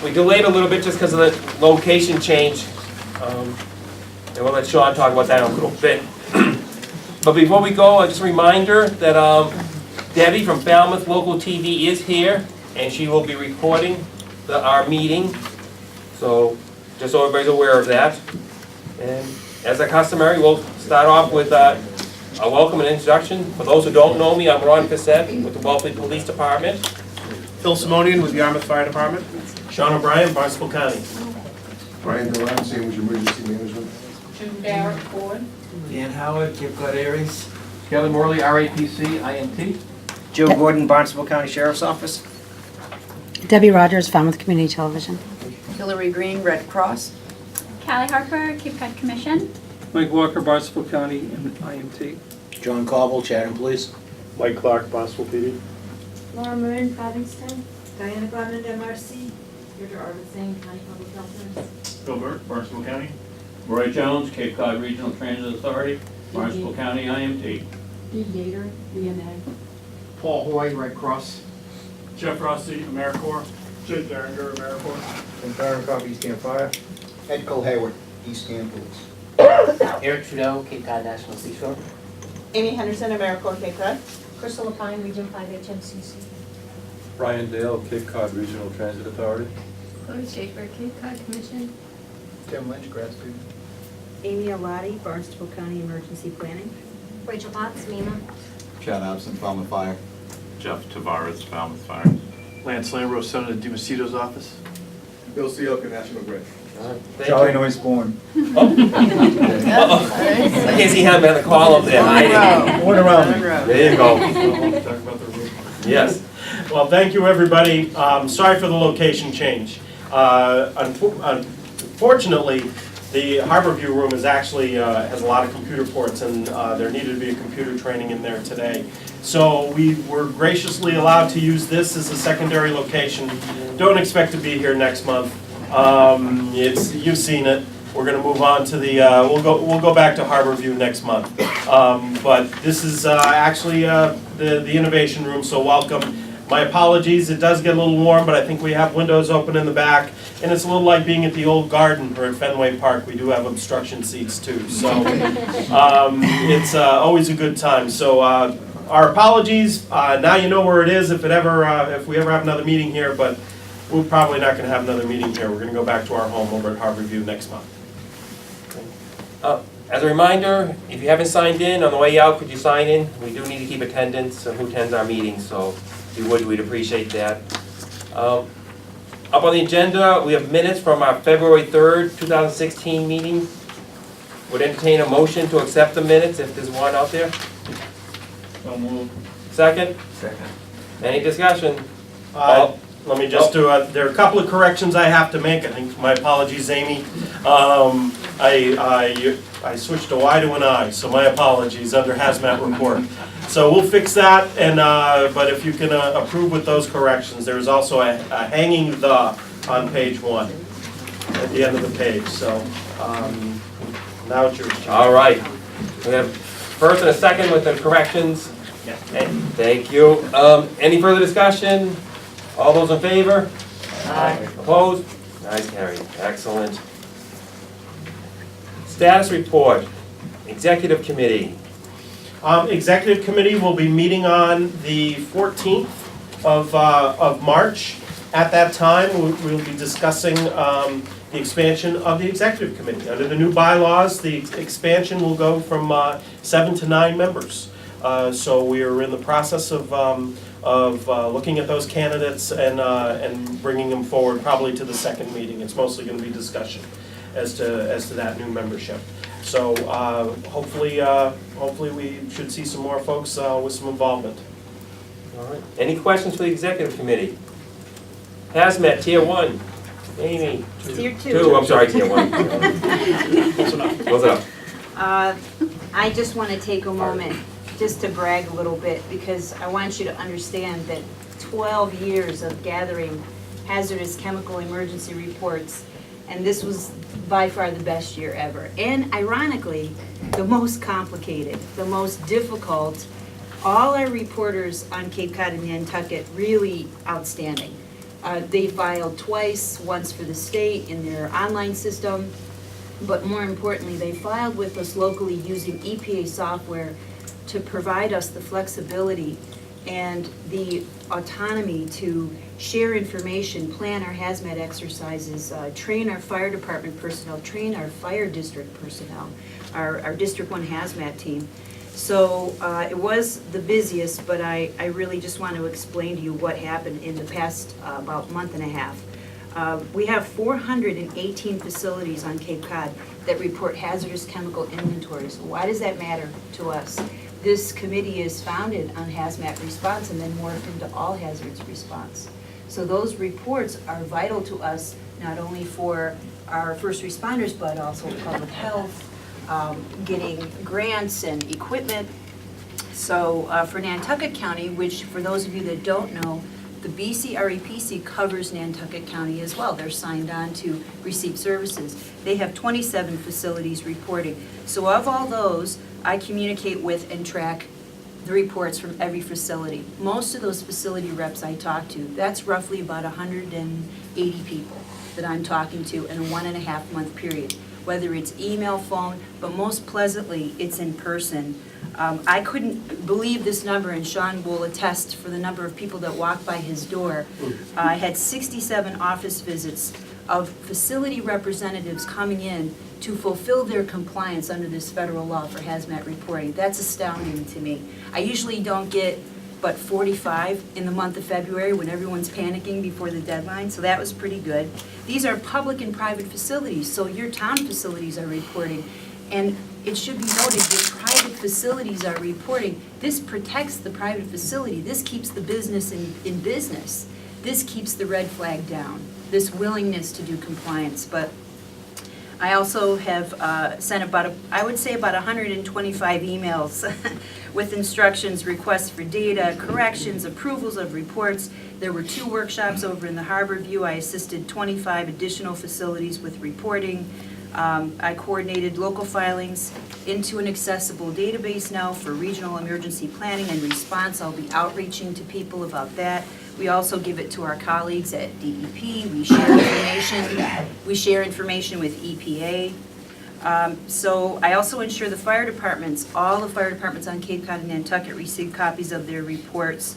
We delayed a little bit just because of the location change. And we'll let Sean talk about that in a little bit. But before we go, just a reminder that Debbie from Falmouth Local TV is here, and she will be recording our meeting. So just so everybody's aware of that. And as a customary, we'll start off with a welcome and introduction. For those who don't know me, I'm Ron Cassett with the Wellesley Police Department. Phil Simonian with the Yarmouth Fire Department. Sean O'Brien, Barnstable County. Brian Dewan, Sandwich Emergency Management. June Barrett, Ford. Dan Howard, Cape Cod Aries. Kelly Morley, RAPC, INT. Joe Gordon, Barnstable County Sheriff's Office. Debbie Rogers, Falmouth Community Television. Hillary Green, Red Cross. Callie Harper, Cape Cod Commission. Mike Walker, Barnstable County, and IMT. John Cobble, Chatham Police. Mike Clark, Barnstable PD. Laura Marin, Paddington. Diana Garland, MRC. Deirdre Arvidsing, County Public Health Nurse. Bill Burke, Barnstable County. Roy Jones, Cape Cod Regional Transit Authority, Barnstable County, IMT. Dee Yater, VNA. Paul Hoy, Red Cross. Jeff Rossi, AmeriCorps. Jay Derringer, AmeriCorps. And Baron Cobb, East Camp Fire. Ed Cole Hayward, East Camp Police. Eric Trudeau, Cape Cod National Seashore. Amy Henderson, AmeriCorps, Cape Cod. Crystal Lapine, Region 5 HMCC. Brian Dale, Cape Cod Regional Transit Authority. Chloe Schaefer, Cape Cod Commission. Tim Lynch, grad student. Amy Alati, Barnstable County Emergency Planning. Rachel Potts, MEMA. Chad Abson, Falmouth Fire. Jeff Tavares, Falmouth Fire. Lance Lambro, Senator DiMacedo's office. Bill Sealka, National Grid. Charlie Noisborn. I can't see him in the column there. One around me. There you go. Talk about the room. Yes. Well, thank you, everybody. Sorry for the location change. Unfortunately, the Harper View room is actually has a lot of computer ports, and there needed to be a computer training in there today. So we were graciously allowed to use this as a secondary location. Don't expect to be here next month. You've seen it. We're going to move on to the. We'll go back to Harper View next month. But this is actually the innovation room. So welcome. My apologies. It does get a little warm, but I think we have windows open in the back, and it's a little like being at the old garden or at Fenway Park. We do have obstruction seats too. So it's always a good time. So. Our apologies. Now you know where it is if we ever have another meeting here, but we're probably not going to have another meeting here. We're going to go back to our home over at Harper View next month. As a reminder, if you haven't signed in, on the way out, could you sign in? We do need to keep attendance of who attends our meetings, so if you would, we'd appreciate that. Up on the agenda, we have minutes from our February 3rd, 2016 meeting. Would entertain a motion to accept the minutes if there's one out there. So moved. Second? Second. Any discussion? Let me just do there are a couple of corrections I have to make. I think my apologies, Amy. I switched a Y to an I, so my apologies under hazmat report. So we'll fix that, and but if you can approve with those corrections, there is also a hanging the on page 1 at the end of the page. So now it's your turn. All right. We have first and a second with the corrections. Thank you. Any further discussion? All those in favor? Aye. Opposed? Ayes carried. Excellent. Status report. Executive Committee. Executive Committee will be meeting on the 14th of March. At that time, we'll be discussing the expansion of the Executive Committee. Under the new bylaws, the expansion will go from 7 to 9 members. So we are in the process of looking at those candidates and bringing them forward probably to the second meeting. It's mostly going to be discussion as to that new membership. So hopefully we should see some more folks with some involvement. All right. Any questions for the Executive Committee? Hazmat, Tier 1. Amy. Tier 2. 2, I'm sorry, Tier 1. Close it up. I just want to take a moment just to brag a little bit, because I want you to understand that 12 years of gathering hazardous chemical emergency reports, and this was by far the best year ever. And ironically, the most complicated, the most difficult. All our reporters on Cape Cod and Nantucket really outstanding. They filed twice, once for the state in their online system, but more importantly, they filed with us locally using EPA software to provide us the flexibility and the autonomy to share information, plan our hazmat exercises, train our fire department personnel, train our fire district personnel, our District 1 hazmat team. So it was the busiest, but I really just want to explain to you what happened in the past about month and a half. We have 418 facilities on Cape Cod that report hazardous chemical inventories. Why does that matter to us? This committee is founded on hazmat response and then morphed into all hazards response. So those reports are vital to us, not only for our first responders, but also public health, getting grants and equipment. So for Nantucket County, which for those of you that don't know, the Bcrepc covers Nantucket County as well. They're signed on to receive services. They have 27 facilities reporting. So of all those, I communicate with and track the reports from every facility. Most of those facility reps I talk to, that's roughly about 180 people that I'm talking to in a 1.5 month period. Whether it's email, phone, but most pleasantly, it's in person. I couldn't believe this number, and Sean will attest for the number of people that walked by his door. I had 67 office visits of facility representatives coming in to fulfill their compliance under this federal law for hazmat reporting. That's astounding to me. I usually don't get but 45 in the month of February when everyone's panicking before the deadline, so that was pretty good. These are public and private facilities, so your town facilities are reporting. And it should be noted, your private facilities are reporting. This protects the private facility. This keeps the business in business. This keeps the red flag down, this willingness to do compliance. But I also have sent about, I would say about 125 emails with instructions, requests for data, corrections, approvals of reports. There were 2 workshops over in the Harbor View. I assisted 25 additional facilities with reporting. I coordinated local filings into an accessible database now for regional emergency planning and response. I'll be outreaching to people about that. We also give it to our colleagues at DEP. We share information. We share information with EPA. So I also ensure the fire departments, all the fire departments on Cape Cod and Nantucket receive copies of their reports.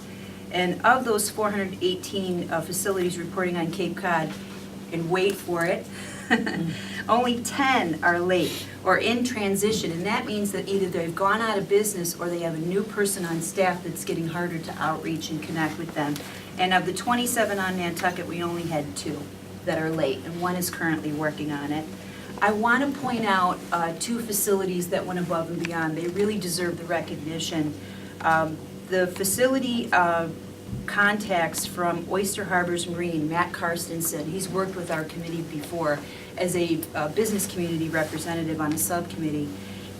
And of those 418 facilities reporting on Cape Cod, and wait for it, only 10 are late or in transition, and that means that either they've gone out of business or they have a new person on staff that's getting harder to outreach and connect with them. And of the 27 on Nantucket, we only had 2 that are late, and 1 is currently working on it. I want to point out 2 facilities that went above and beyond. They really deserve the recognition. The facility contacts from Oyster Harbors Marine, Matt Karstensen, he's worked with our committee before as a business community representative on a subcommittee,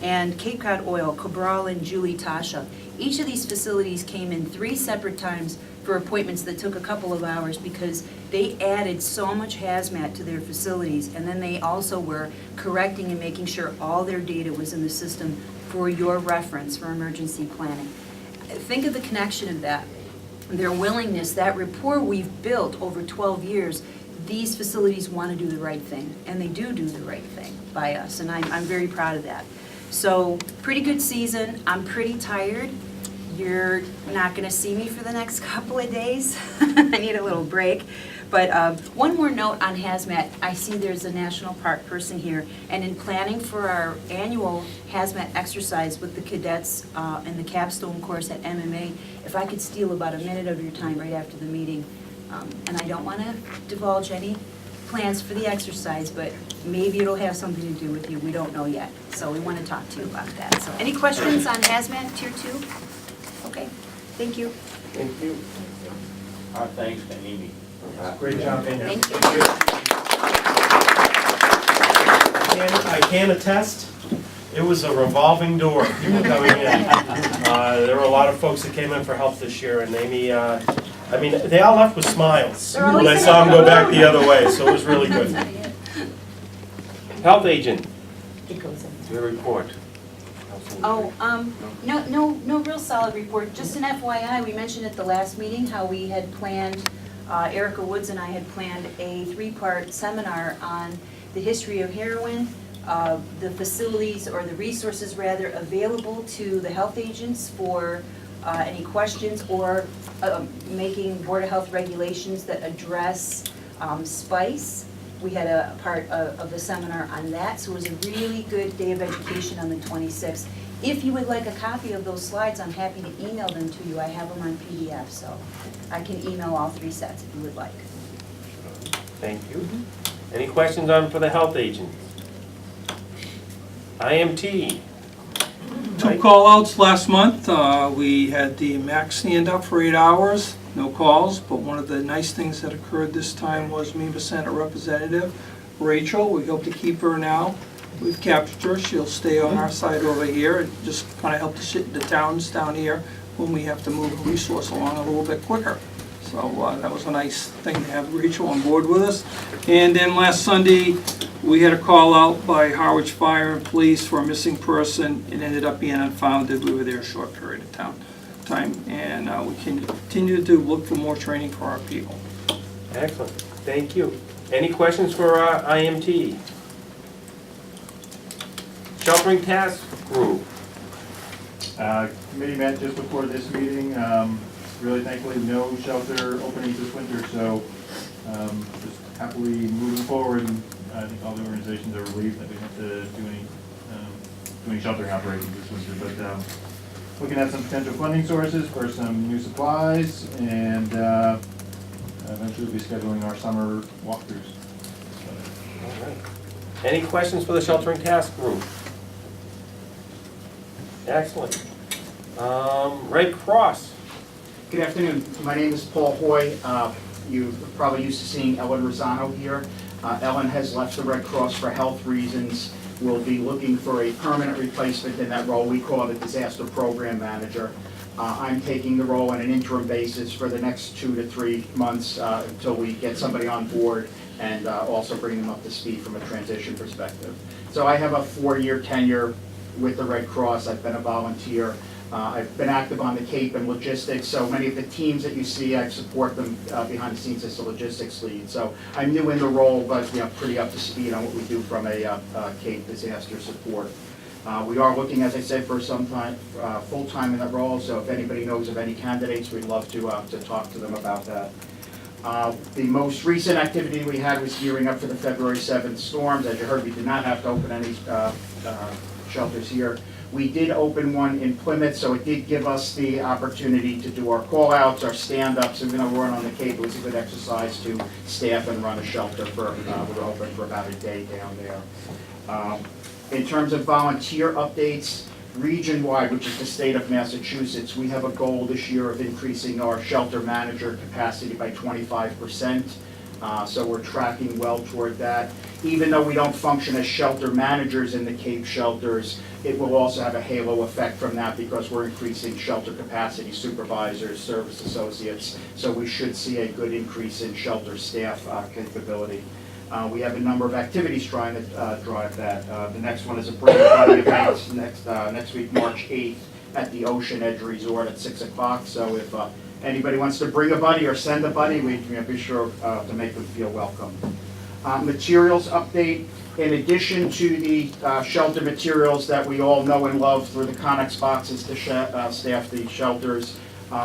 and Cape Cod Oil, Cabral and Julie Tasha. Each of these facilities came in 3 separate times for appointments that took a couple of hours because they added so much hazmat to their facilities, and then they also were correcting and making sure all their data was in the system for your reference for emergency planning. Think of the connection of that. Their willingness, that rapport we've built over 12 years, these facilities want to do the right thing, and they do the right thing by us, and I'm very proud of that. So, pretty good season. I'm pretty tired. You're not going to see me for the next couple of days. I need a little break. But one more note on hazmat. I see there's a national park person here, and in planning for our annual hazmat exercise with the cadets and the capstone course at MMA, if I could steal about a minute of your time right after the meeting, and I don't want to divulge any plans for the exercise, but maybe it'll have something to do with you. We don't know yet, so we want to talk to you about that. So, any questions on hazmat Tier 2? Okay, thank you. Thank you. Our thanks to Amy. Great job, Amy. Thank you. I can attest, it was a revolving door coming in. There were a lot of folks that came in for help this year, and Amy, I mean, they all left with smiles when I saw them go back the other way, so it was really good. Health agent, your report. Oh, no real solid report. Just an FYI, we mentioned at the last meeting how we had planned Erica Woods and I had planned a 3-part seminar on the history of heroin, the facilities, or the resources rather, available to the health agents for any questions, or making Board of Health regulations that address spice. We had a part of the seminar on that, so it was a really good day of education on the 26th. If you would like a copy of those slides, I'm happy to email them to you. I have them on PDF, so I can email all 3 sets if you would like. Thank you. Any questions for the health agents? IMT. 2 call-outs last month. We had the MAC stand up for 8 hours, no calls, but one of the nice things that occurred this time was MEMA Senate Representative Rachel. We hope to keep her now. We've captured her. She'll stay on our side over here and just kind of help the towns down here when we have to move a resource along a little bit quicker. So that was a nice thing to have Rachel on board with us. And then last Sunday, we had a call out by Harwich Fire and Police for a missing person. It ended up being unfounded. We were there a short period of time, and we continue to look for more training for our people. Excellent. Thank you. Any questions for IMT? Sheltering Task Group. Committee met just before this meeting. Really thankfully, no shelter openings this winter, so just happily moving forward. I think all the organizations are relieved that we don't have to do any sheltering operations this winter, but looking at some potential funding sources for some new supplies, and eventually we'll be scheduling our summer walkthroughs. All right. Any questions for the Sheltering Task Group? Excellent. Red Cross. Good afternoon. My name is Paul Hoy. You're probably used to seeing Ellen Rosano here. Ellen has left the Red Cross for health reasons. We'll be looking for a permanent replacement in that role. We call it a disaster program manager. I'm taking the role on an interim basis for the next 2 to 3 months until we get somebody on board and also bring them up to speed from a transition perspective. So I have a 4-year tenure with the Red Cross. I've been a volunteer. I've been active on the Cape and logistics, so many of the teams that you see, I support them behind the scenes as a logistics lead. So I'm new in the role, but pretty up to speed on what we do from a Cape disaster support. We are looking, as I said, for some time, full-time in that role, so if anybody knows of any candidates, we'd love to talk to them about that. The most recent activity we had was gearing up for the February 7th storms. As you heard, we did not have to open any shelters here. We did open one in Plymouth, so it did give us the opportunity to do our call-outs, our stand-ups. Even though we're on the Cape, it was a good exercise to staff and run a shelter for, we were open for about a day down there. In terms of volunteer updates, region-wide, which is the state of Massachusetts, we have a goal this year of increasing our shelter manager capacity by 25%. So we're tracking well toward that. Even though we don't function as shelter managers in the Cape shelters, it will also have a halo effect from that because we're increasing shelter capacity, supervisors, service associates. So we should see a good increase in shelter staff capability. We have a number of activities trying to drive that. The next one is a Bring a Buddy event next week, March 8th, at the Ocean Edge Resort at 6 o'clock. So if anybody wants to bring a buddy or send a buddy, we can be sure to make them feel welcome. Materials update. In addition to the shelter materials that we all know and love through the Connex boxes to staff the shelters,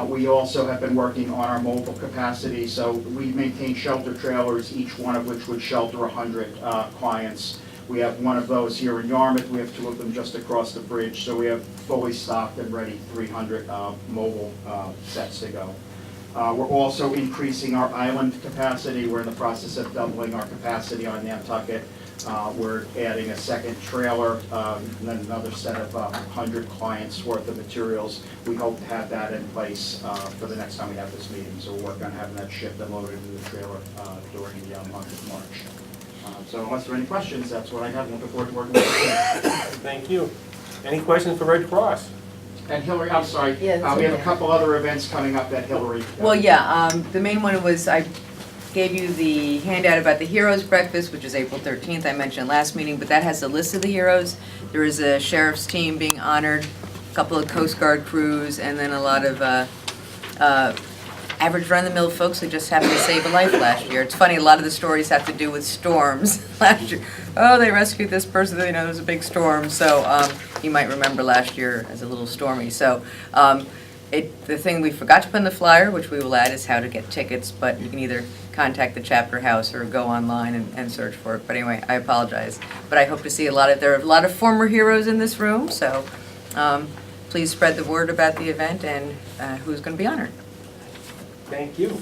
we also have been working on our mobile capacity. So we maintain shelter trailers, each one of which would shelter 100 clients. We have one of those here in Yarmouth. We have 2 of them just across the bridge. So we have fully stocked and ready 300 mobile sets to go. We're also increasing our island capacity. We're in the process of doubling our capacity on Nantucket. We're adding a second trailer, and then another set of 100 clients worth of materials. We hope to have that in place for the next time we have this meeting. So we're working on having that shipped and loaded in the trailer during the month of March. So unless there are any questions, that's what I have. Looking forward to working with you. Thank you. Any questions for Red Cross? And Hillary, I'm sorry, we have a couple other events coming up that Hillary. Well, yeah, the main one was I gave you the handout about the Heroes Breakfast, which is April 13th. I mentioned last meeting, but that has a list of the heroes. There is a sheriff's team being honored, a couple of Coast Guard crews, and then a lot of average run-of-the-mill folks who just happened to save a life last year. It's funny, a lot of the stories have to do with storms last year. Oh, they rescued this person, you know, there was a big storm, so you might remember last year as a little stormy. So the thing we forgot to put in the flyer, which we will add, is how to get tickets, but you can either contact the chapter house or go online and search for it. But anyway, I apologize. But I hope to see there are a lot of former heroes in this room, so please spread the word about the event and who's going to be honored. Thank you.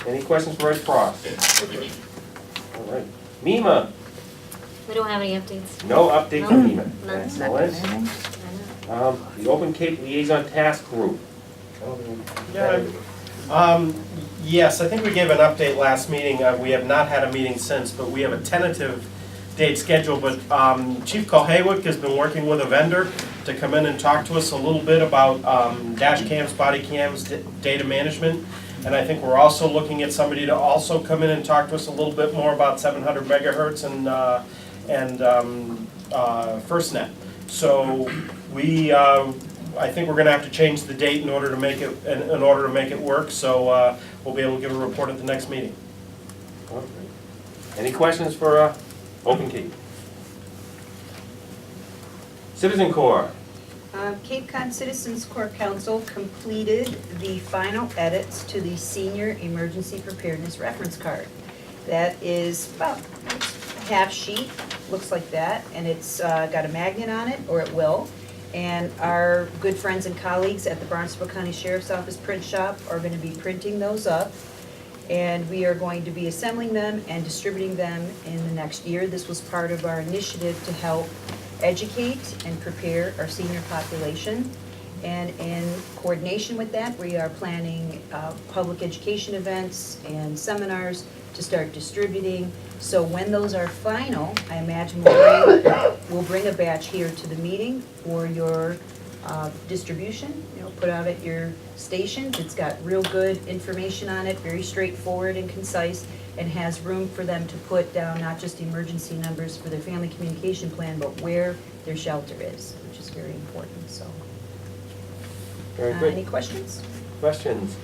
Any questions for Red Cross? All right. Mima? We don't have any updates. No update from Mima. None. Excellent. The Open Cape Liaison Task Group. Yes, I think we gave an update last meeting. We have not had a meeting since, but we have a tentative date scheduled. But Chief Kohaywick has been working with a vendor to come in and talk to us a little bit about dash cams, body cams, data management. And I think we're also looking at somebody to also come in and talk to us a little bit more about 700 megahertz and FirstNet. So I think we're going to have to change the date in order to make it work. So we'll be able to give a report at the next meeting. Any questions for Open Cape? Citizen Corps. Cape Cod Citizens Corps Council completed the final edits to the Senior Emergency Preparedness Reference Card. That is about half sheet, looks like that, and it's got a magnet on it, or it will. And our good friends and colleagues at the Barnstable County Sheriff's Office print shop are going to be printing those up. And we are going to be assembling them and distributing them in the next year. This was part of our initiative to help educate and prepare our senior population. And in coordination with that, we are planning public education events and seminars to start distributing. So when those are final, I imagine we'll bring a batch here to the meeting for your distribution, put out at your stations. It's got real good information on it, very straightforward and concise, and has room for them to put down not just emergency numbers for their family communication plan, but where their shelter is, which is very important. So, Very good. any questions? Questions?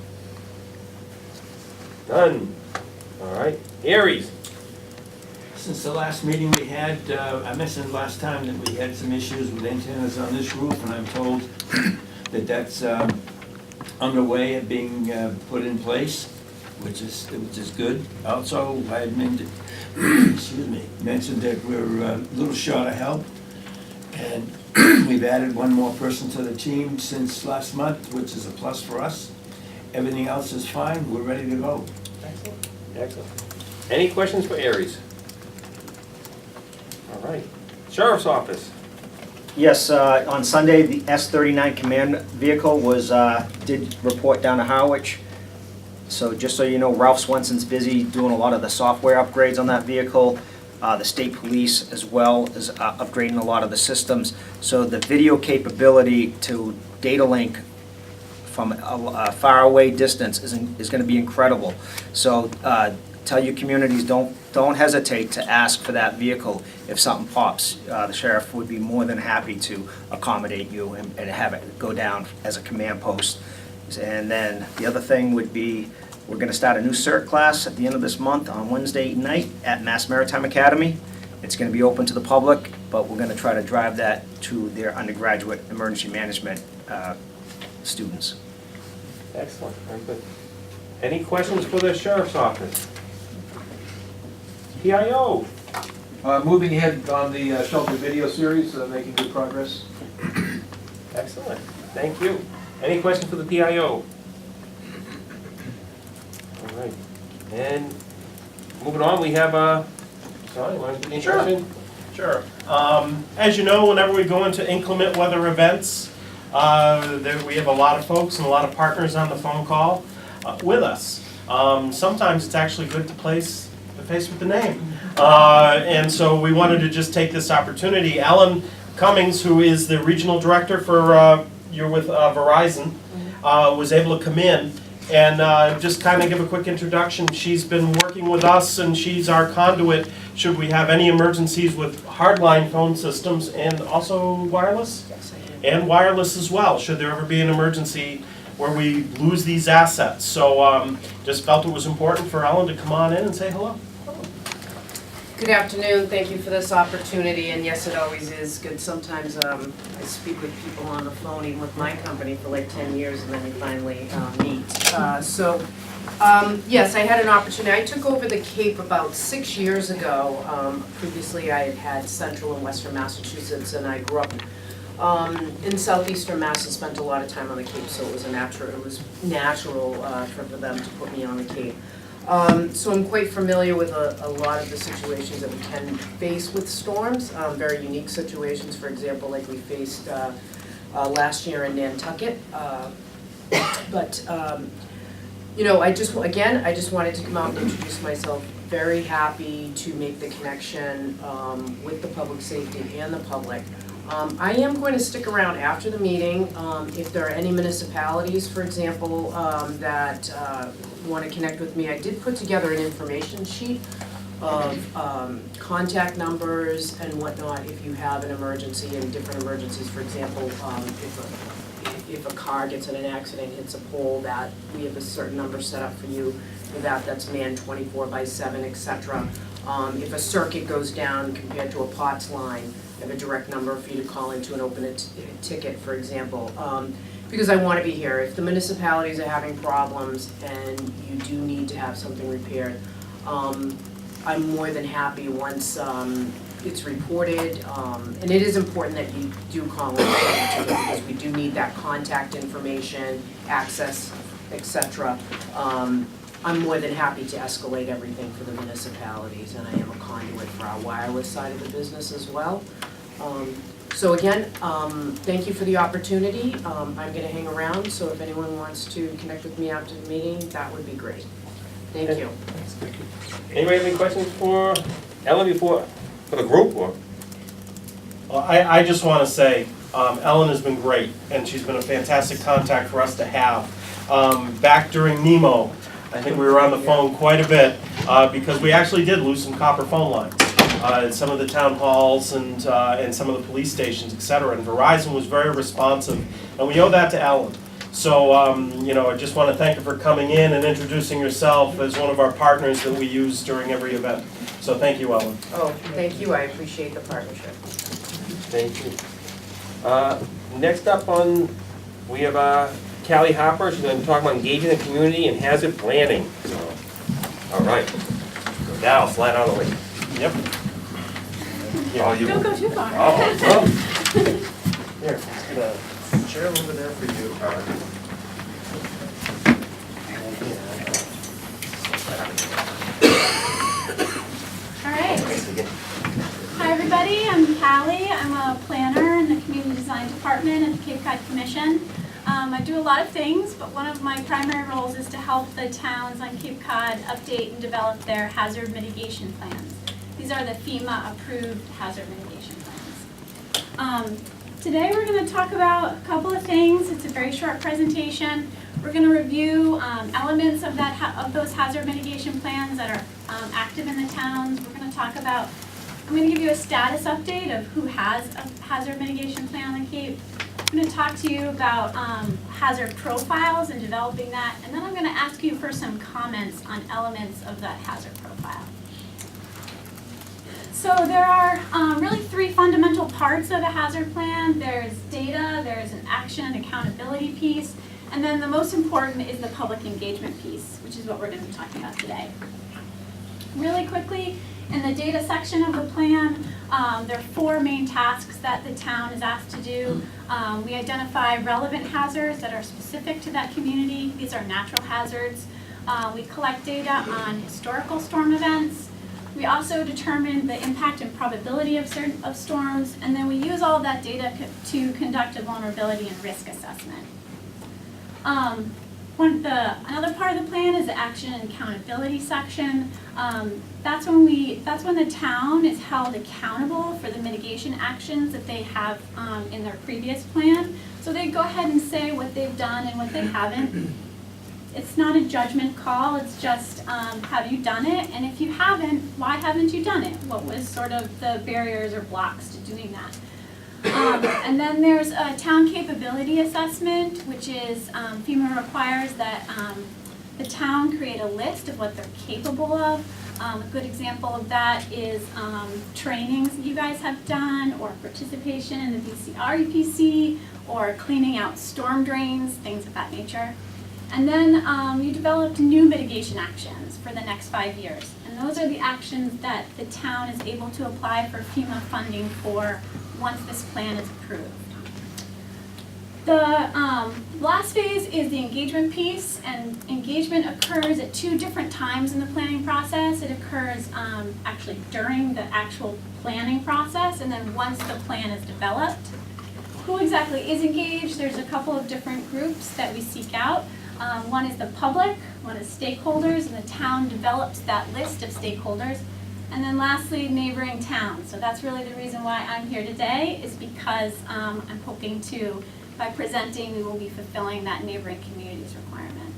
None. All right. Aries. Since the last meeting we had, I mentioned last time that we had some issues with antennas on this roof, and I'm told that that's underway and being put in place, which is good. Also, I had mentioned that we're a little short of help, and we've added one more person to the team since last month, which is a plus for us. Everything else is fine. We're ready to go. Excellent. Excellent. Any questions for Aries? All right. Sheriff's Office. Yes, on Sunday, the S-39 command vehicle did report down to Harwich. So just so you know, Ralph Swenson's busy doing a lot of the software upgrades on that vehicle. The state police as well is upgrading a lot of the systems. So the video capability to data link from a far away distance is going to be incredible. So tell your communities, don't hesitate to ask for that vehicle if something pops. The sheriff would be more than happy to accommodate you and have it go down as a command post. And then the other thing would be, we're going to start a new CERT class at the end of this month on Wednesday night at Mass Maritime Academy. It's going to be open to the public, but we're going to try to drive that to their undergraduate emergency management students. Excellent. Very good. Any questions for the Sheriff's Office? PIO. Moving ahead on the shelter video series, making good progress. Excellent. Thank you. Any questions for the PIO? All right. And moving on, we have sorry, you want to introduction? Sure. As you know, whenever we go into inclement weather events, we have a lot of folks and a lot of partners on the phone call with us. Sometimes it's actually good to place the face with the name. And so we wanted to just take this opportunity. Alan Cummings, who is the regional director for you're with Verizon, was able to come in and just kind of give a quick introduction. She's been working with us, and she's our conduit should we have any emergencies with hardline phone systems and also wireless? Yes, I do. And wireless as well, should there ever be an emergency where we lose these assets. So just felt it was important for Ellen to come on in and say hello. Good afternoon, thank you for this opportunity, and yes, it always is good. Sometimes I speak with people on the phone, even with my company, for like 10 years, and then we finally meet. Yes, I had an opportunity. I took over the Cape about 6 years ago. Previously, I had had Central and Western Massachusetts, and I grew up in southeastern Mass and spent a lot of time on the Cape, so it was natural for them to put me on the Cape. So I'm quite familiar with a lot of the situations that we can face with storms, very unique situations, for example, like we faced last year in Nantucket. You know, I just wanted to come out and introduce myself. Very happy to make the connection with the public safety and the public. I am going to stick around after the meeting. If there are any municipalities, for example, that want to connect with me, I did put together an information sheet of contact numbers and whatnot if you have an emergency and different emergencies. For example, if a car gets in an accident, hits a pole, that we have a certain number set up for you for that. That's manned 24/7, etc. If a circuit goes down compared to a POTS line, I have a direct number for you to call into and open a ticket, for example. Because I want to be here. If the municipalities are having problems and you do need to have something repaired, I'm more than happy once it's reported. And it is important that you do call in because we do need that contact information, access, etc. I'm more than happy to escalate everything for the municipalities, and I am a conduit for our wireless side of the business as well. So again, thank you for the opportunity. I'm going to hang around, so if anyone wants to connect with me after the meeting, that would be great. Thank you. Anybody have any questions for Ellen for the group? Or? Well, I just want to say, Ellen has been great, and she's been a fantastic contact for us to have. Back during NEMO, I think we were on the phone quite a bit because we actually did lose some copper phone lines in some of the town halls and some of the police stations, etc. And Verizon was very responsive, and we owe that to Ellen. So, you know, I just want to thank her for coming in and introducing herself as one of our partners that we use during every event. So thank you, Ellen. Oh, thank you. I appreciate the partnership. Thank you. Next up we have Callie Harper. She's going to talk about engaging the community in hazard planning. So, all right. Now, slide out of the way. Yep. Don't go too far. Here, the chair over there for you. All right. Hi, everybody. I'm Callie. I'm a planner in the Community Design Department at the Cape Cod Commission. I do a lot of things, but one of my primary roles is to help the towns on Cape Cod update and develop their hazard mitigation plans. These are the FEMA-approved hazard mitigation plans. Today we're going to talk about a couple of things. It's a very short presentation. We're going to review elements of those hazard mitigation plans that are active in the towns. We're going to talk about, I'm going to give you a status update of who has a hazard mitigation plan on the Cape. I'm going to talk to you about hazard profiles and developing that, and then I'm going to ask you for some comments on elements of that hazard profile. So there are really three fundamental parts of a hazard plan. There's data, there's an action and accountability piece, and then the most important is the public engagement piece, which is what we're going to be talking about today. Really quickly, in the data section of the plan, there are four main tasks that the town is asked to do. We identify relevant hazards that are specific to that community. These are natural hazards. We collect data on historical storm events. We also determine the impact and probability of storms, and then we use all of that data to conduct a vulnerability and risk assessment. Another part of the plan is the action and accountability section. That's when the town is held accountable for the mitigation actions that they have in their previous plan. So they go ahead and say what they've done and what they haven't. It's not a judgment call, it's just have you done it? And if you haven't, why haven't you done it? What was sort of the barriers or blocks to doing that? And then there's a town capability assessment, which is FEMA requires that the town create a list of what they're capable of. A good example of that is trainings that you guys have done, or participation in the Bcrepc, or cleaning out storm drains, things of that nature. And then you developed new mitigation actions for the next 5 years. And those are the actions that the town is able to apply for FEMA funding for once this plan is approved. The last phase is the engagement piece, and engagement occurs at 2 different times in the planning process. It occurs actually during the actual planning process, and then once the plan is developed. Who exactly is engaged? There's a couple of different groups that we seek out. One is the public, one is stakeholders, and the town develops that list of stakeholders. And then lastly, neighboring towns. So that's really the reason why I'm here today, is because I'm hoping to, by presenting, we will be fulfilling that neighboring communities requirement.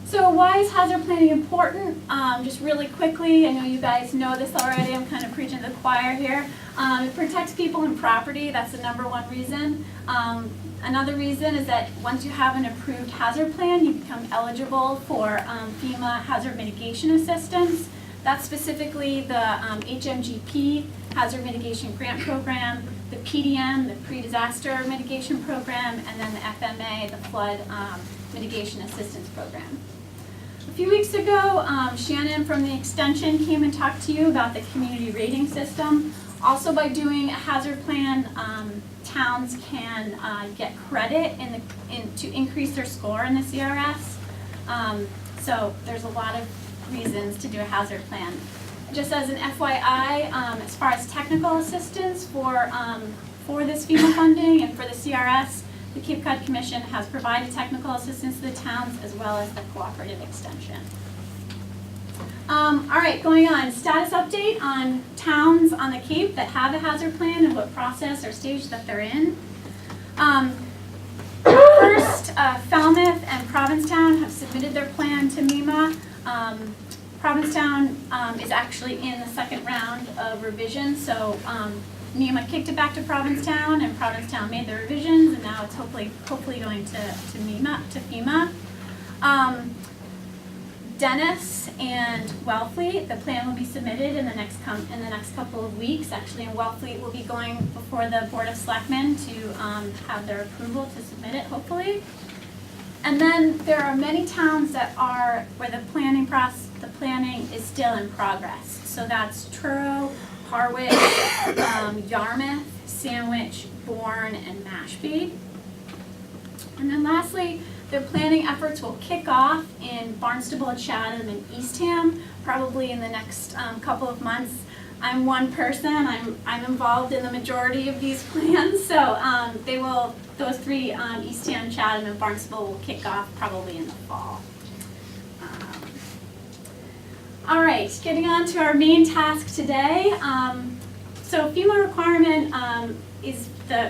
So why is hazard planning important? Just really quickly, I know you guys know this already, I'm kind of preaching to the choir here. It protects people and property, that's the #1 reason. Another reason is that once you have an approved hazard plan, you become eligible for FEMA hazard mitigation assistance. That's specifically the HMGP, Hazard Mitigation Grant Program, the PDM, the Pre-Disaster Mitigation Program, and then the FMA, the Flood Mitigation Assistance Program. A few weeks ago, Shannon from the Extension came and talked to you about the community rating system. Also, by doing a hazard plan, towns can get credit to increase their score in the CRS. So there's a lot of reasons to do a hazard plan. Just as an FYI, as far as technical assistance for this FEMA funding and for the CRS, the Cape Cod Commission has provided technical assistance to the towns as well as the cooperative extension. All right, going on, status update on towns on the Cape that have a hazard plan and what process or stage that they're in. First, Falmouth and Provincetown have submitted their plan to MEMA. Provincetown is actually in the second round of revision, so MEMA kicked it back to Provincetown, and Provincetown made the revisions, and now it's hopefully going to FEMA. Dennis and Wellfleet, the plan will be submitted in the next couple of weeks. Actually, and Wellfleet will be going before the Board of Selectmen to have their approval to submit it, hopefully. And then there are many towns that are where the planning is still in progress. So that's Truro, Harwich, Yarmouth, Sandwich, Bourne, and Mashpee. And then lastly, their planning efforts will kick off in Barnstable, Chatham, and Eastham, probably in the next couple of months. I'm one person, I'm involved in the majority of these plans, so those 3, Eastham, Chatham, and Barnstable will kick off probably in the fall. All right, getting on to our main task today. So FEMA requirement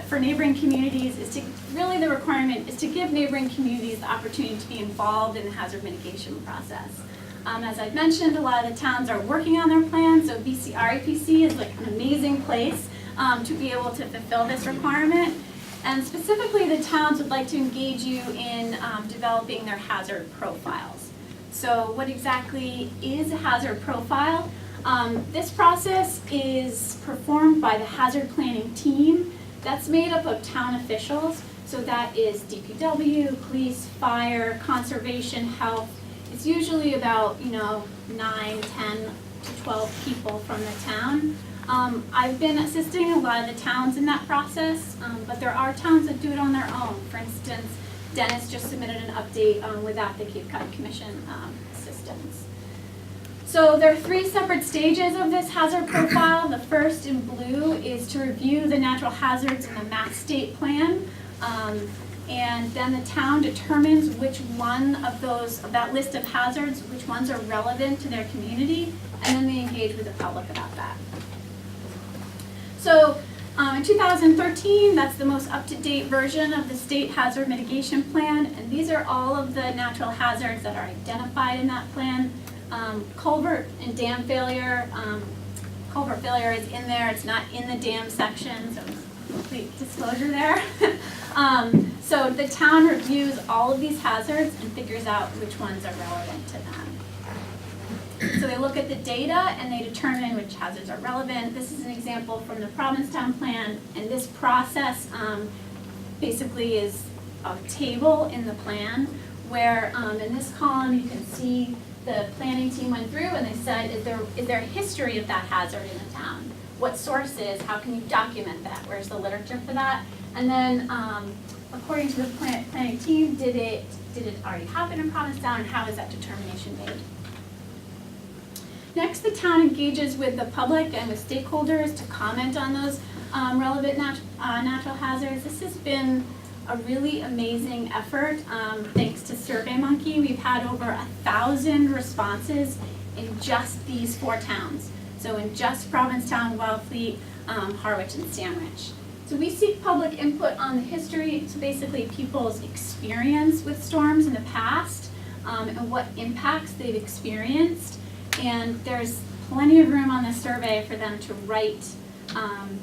for neighboring communities the requirement is to give neighboring communities the opportunity to be involved in the hazard mitigation process. As I've mentioned, a lot of the towns are working on their plans, so Bcrepc is like an amazing place to be able to fulfill this requirement. And specifically, the towns would like to engage you in developing their hazard profiles. So what exactly is a hazard profile? This process is performed by the hazard planning team. That's made up of town officials. So that is DPW, police, fire, conservation, health. It's usually about 9, 10 to 12 people from the town. I've been assisting a lot of the towns in that process, but there are towns that do it on their own. For instance, Dennis just submitted an update without the Cape Cod Commission assistance. So there are 3 separate stages of this hazard profile. The first in blue is to review the natural hazards in the Mass State Plan. And then the town determines which one of that list of hazards, which ones are relevant to their community, and then they engage with the public about that. So in 2013, that's the most up-to-date version of the State Hazard Mitigation Plan, and these are all of the natural hazards that are identified in that plan. Culvert and dam failure, culvert failure is in there, it's not in the dam section, so complete disclosure there. So the town reviews all of these hazards and figures out which ones are relevant to them. So they look at the data and they determine which hazards are relevant. This is an example from the Provincetown plan, and this process basically is a table in the plan where in this column you can see the planning team went through and they said, is there a history of that hazard in the town? What sources? How can you document that? Where's the literature for that? And then, according to the planning team, did it already happen in Provincetown, and how is that determination made? Next, the town engages with the public and with stakeholders to comment on those relevant natural hazards. This has been a really amazing effort. Thanks to SurveyMonkey, we've had over 1,000 responses in just these 4 towns. So in just Provincetown, Wellfleet, Harwich, and Sandwich. So we seek public input on the history, so basically people's experience with storms in the past and what impacts they've experienced. And there's plenty of room on this survey for them to write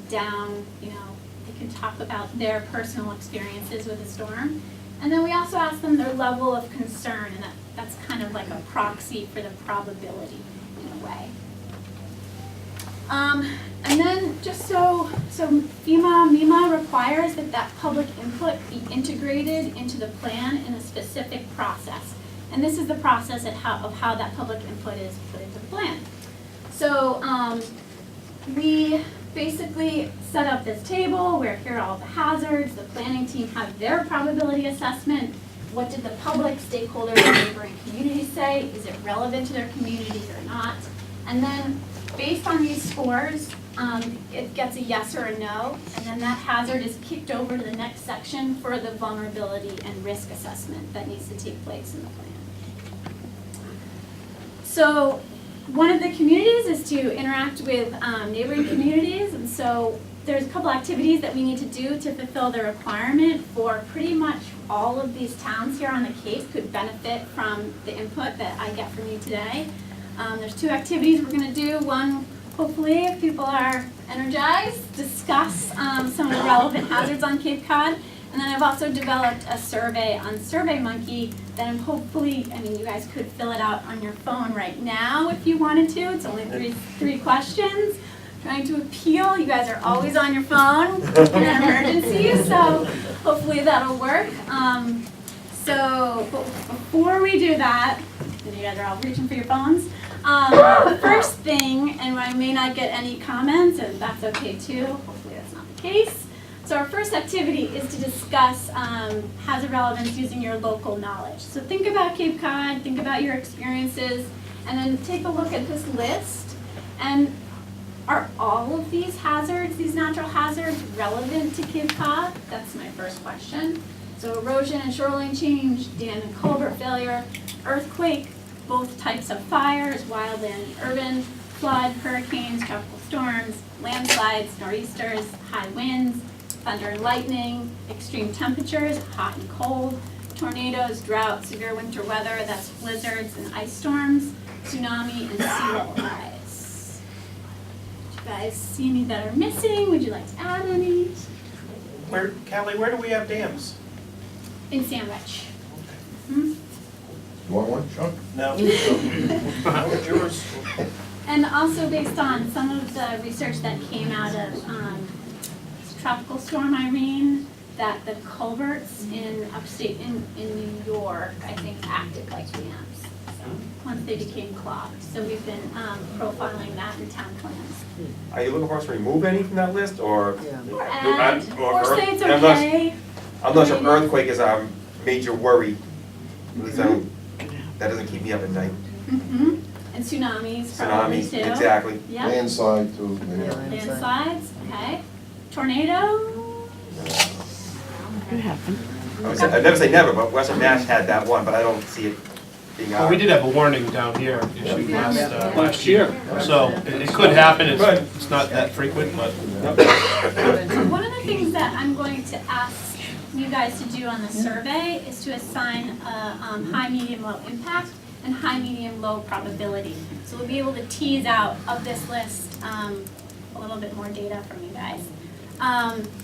down, they can talk about their personal experiences with a storm. And then we also ask them their level of concern, and that's kind of like a proxy for the probability in a way. And then just so MEMA requires that public input be integrated into the plan in a specific process. And this is the process of how that public input is put into the plan. So we basically set up this table where here are all the hazards, the planning team have their probability assessment, what did the public, stakeholders, and neighboring communities say, is it relevant to their community or not, and then based on these scores, it gets a yes or a no, and then that hazard is kicked over to the next section for the vulnerability and risk assessment that needs to take place in the plan. So one of the communities is to interact with neighboring communities, and so there's a couple activities that we need to do to fulfill the requirement for pretty much all of these towns here on the Cape could benefit from the input that I get from you today. There's 2 activities we're going to do. One, hopefully, if people are energized, discuss some of the relevant hazards on Cape Cod. And then I've also developed a survey on SurveyMonkey that I'm hopefully, you guys could fill it out on your phone right now if you wanted to. It's only three questions. Trying to appeal, you guys are always on your phone in an emergency, so hopefully that'll work. So before we do that, you guys are all reaching for your phones. The first thing, and I may not get any comments, and that's okay too, hopefully that's not the case. So our first activity is to discuss hazard relevance using your local knowledge. So think about Cape Cod, think about your experiences, and then take a look at this list. And are all of these hazards, these natural hazards, relevant to Cape Cod? That's my first question. So erosion and shoreline change, dam and culvert failure, earthquake, both types of fires, wild and urban, flood, hurricanes, tropical storms, landslides, nor'easters, high winds, thunder and lightning, extreme temperatures, hot and cold, tornadoes, drought, severe winter weather, that's blizzards and ice storms, tsunami, and sea level rise. Do you guys see any that are missing? Would you like to add any? Callie, where do we have dams? In Sandwich. You want one, Sean? No. Yours. And also based on some of the research that came out of Tropical Storm Irene, that the culverts in upstate in New York, I think, acted like dams. So once they became clogged. So we've been profiling that in town plans. Are you looking for us to remove any from that list, or? Or add, or say it's I'm okay. not sure earthquake is a major worry. So that doesn't keep me up at night. Mm-hmm. And tsunamis probably too. Exactly. Yep. Landslide too. Landslides, okay. Tornado? Could happen. I never say never, but Western Mass had that one, but I don't see it being Well, we did have a warning down here issued last year, year. so it could happen, it's not that frequent, but. One of the things that I'm going to ask you guys to do on the survey is to assign a high, medium, low impact. and high, medium, low probability. So we'll be able to tease out of this list a little bit more data from you guys.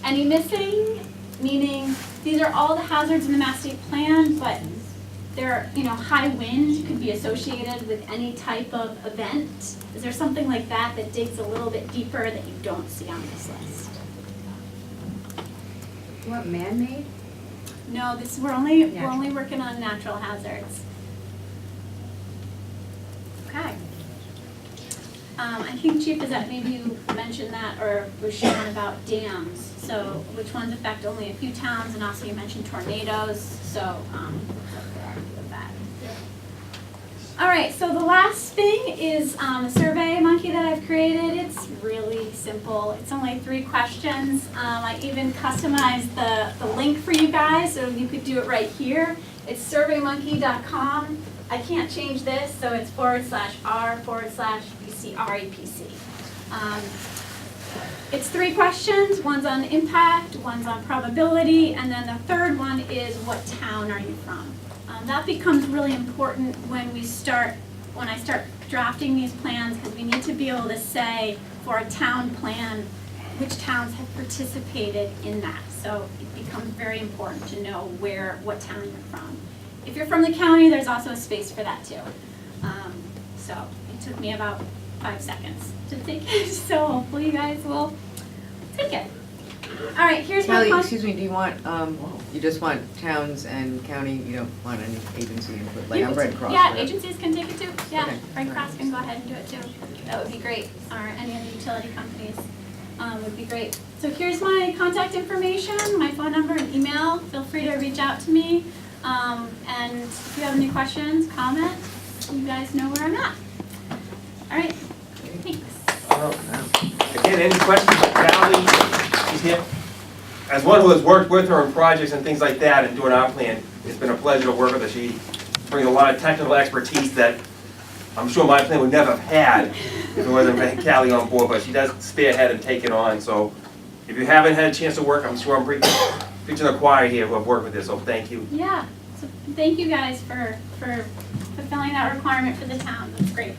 Any missing, meaning these are all the hazards in the Mass State Plan, but they're, high wind could be associated with any type of event. Is there something like that that digs a little bit deeper that you don't see on this list? What, man-made? No, we're only working on natural hazards. Okay. I think Chief, maybe you mentioned that or was shown about dams. So which ones affect only a few towns, and also you mentioned tornadoes. So with that. All right. So the last thing is a survey monkey that I've created. It's really simple. It's only 3 questions. I even customized the link for you guys, so you could do it right here. It's surveymonkey.com. I can't change this, so it's /R/BCREPC. It's 3 questions. One's on impact, one's on probability, and then the third one is what town are you from? That becomes really important when I start drafting these plans, because we need to be able to say for a town plan which towns have participated in that. So it becomes very important to know what town you're from. If you're from the county, there's also a space for that too. So it took me about 5 seconds to take it, so hopefully you guys will take it. All right, here's my Callie, excuse me, do you want, you just want towns and county, you don't want any agency input, like I'm Red Cross? Yeah, right? agencies can take it too. Yeah, Okay. Red Cross can go ahead and do it too. That would be great, or any other utility companies would be great. So here's my contact information, my phone number and email. Feel free to reach out to me. And if you have any questions, comments, you guys know where I'm at. All right, thanks. Again, any questions for Callie? She's here. As one who has worked with her on projects and things like that and doing our plan, it's been a pleasure to work with her. She brings a lot of technical expertise that I'm sure my plan would never have had if it wasn't for Callie on board, but she does spearhead and take it on. So if you haven't had a chance to work, I'm sure I'm preaching the choir here who have worked with this, so thank you. Yeah, so thank you guys for fulfilling that requirement for the town. That's great.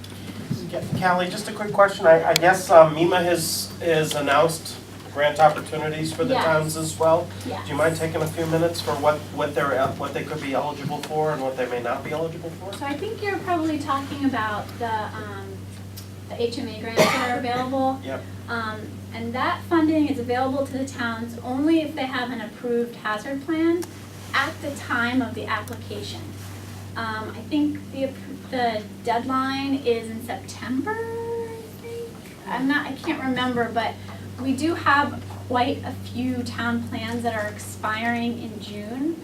Callie, just a quick question. I guess MEMA has announced grant opportunities for the Yes. towns as well. Yes. Do you mind taking a few minutes for what they could be eligible for and what they may not be eligible for? So I think you're probably talking about the HMA grants that are available. Yep. And that funding is available to the towns only if they have an approved hazard plan at the time of the application. I think the deadline is in September, I think. I can't remember, but we do have quite a few town plans that are expiring in June.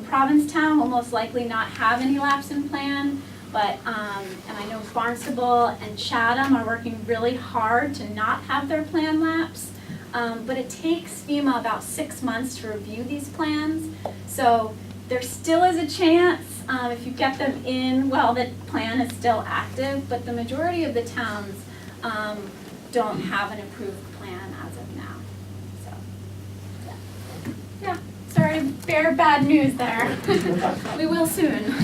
Provincetown will most likely not have any lapse in plan, but, and I know Barnstable and Chatham are working really hard to not have their plan lapse. But it takes FEMA about 6 months to review these plans. So there still is a chance if you get them in, well, the plan is still active, but the majority of the towns don't have an approved plan as of now. So, yeah. Sorry to bear bad news there. We will soon.